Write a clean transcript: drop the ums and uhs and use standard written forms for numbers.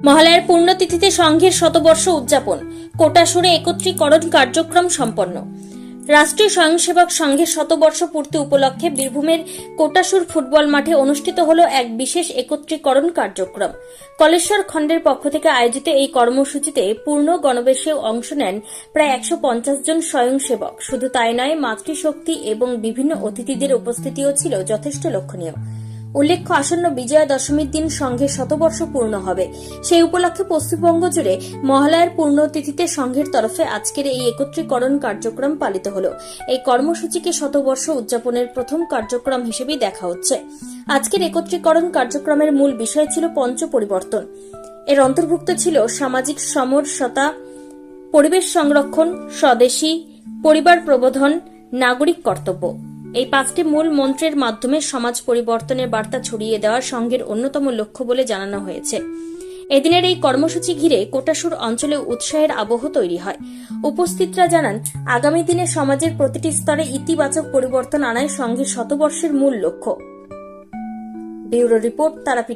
মহালয়ার পুণ্যতিথিতে সংঘের শতবর্ষ উদযাপন, কোটাসুরে একত্রীকরণ কার্যক্রম সম্পন্ন। রাষ্ট্রীয় স্বয়ংসেবক সংঘের শতবর্ষ পূর্তি উপলক্ষে বীরভূমের কোটাসুর ফুটবল মাঠে অনুষ্ঠিত হল এক বিশেষ একত্রীকরণ কার্যক্রম। কলেশ্বর খণ্ডের পক্ষ থেকে আয়োজিত এই কর্মসূচিতে পূর্ণ গণবেশে অংশ নেন প্রায় 150 জন স্বয়ংসেবক। শুধু তাই নয়, মাতৃশক্তি এবং বিভিন্ন অতিথিদের উপস্থিতিও ছিল যথেষ্ট লক্ষণীয়। উল্লেখ্য, আসন্ন বিজয়া দশমীর দিন সংঘের শতবর্ষ পূর্ণ হবে। সেই উপলক্ষে পশ্চিমবঙ্গ জুড়ে মহালয়ার পূর্ণতিথিতে সংঘের তরফে আজকের এই একত্রীকরণ কার্যক্রম পালিত হল। এই কর্মসূচিকে শতবর্ষ উদযাপনের প্রথম কার্যক্রম হিসেবেই দেখা হচ্ছে। আজকের একত্রীকরণ কার্যক্রমের মূল বিষয় ছিল পঞ্চ পরিবর্তন। এর অন্তর্ভুক্ত ছিল সামাজিক সমরসতা, পরিবেশ সংরক্ষণ, স্বদেশী, পরিবার প্রবোধন, নাগরিক কর্তব্য। এই 5টি মূল মন্ত্রের মাধ্যমে সমাজ পরিবর্তনের বার্তা ছড়িয়ে দেওয়া সংঘের অন্যতম লক্ষ্য বলে জানানো হয়েছে। এদিনের এই কর্মসূচি ঘিরে কোটাসুর অঞ্চলে উৎসাহের আবহ তৈরি হয়। উপস্থিতরা জানান, আগামী দিনে সমাজের প্রতিটি স্তরে ইতিবাচক পরিবর্তন আনাই সংঘের শতবর্ষের মূল লক্ষ্য। Bureau report, Tarapith.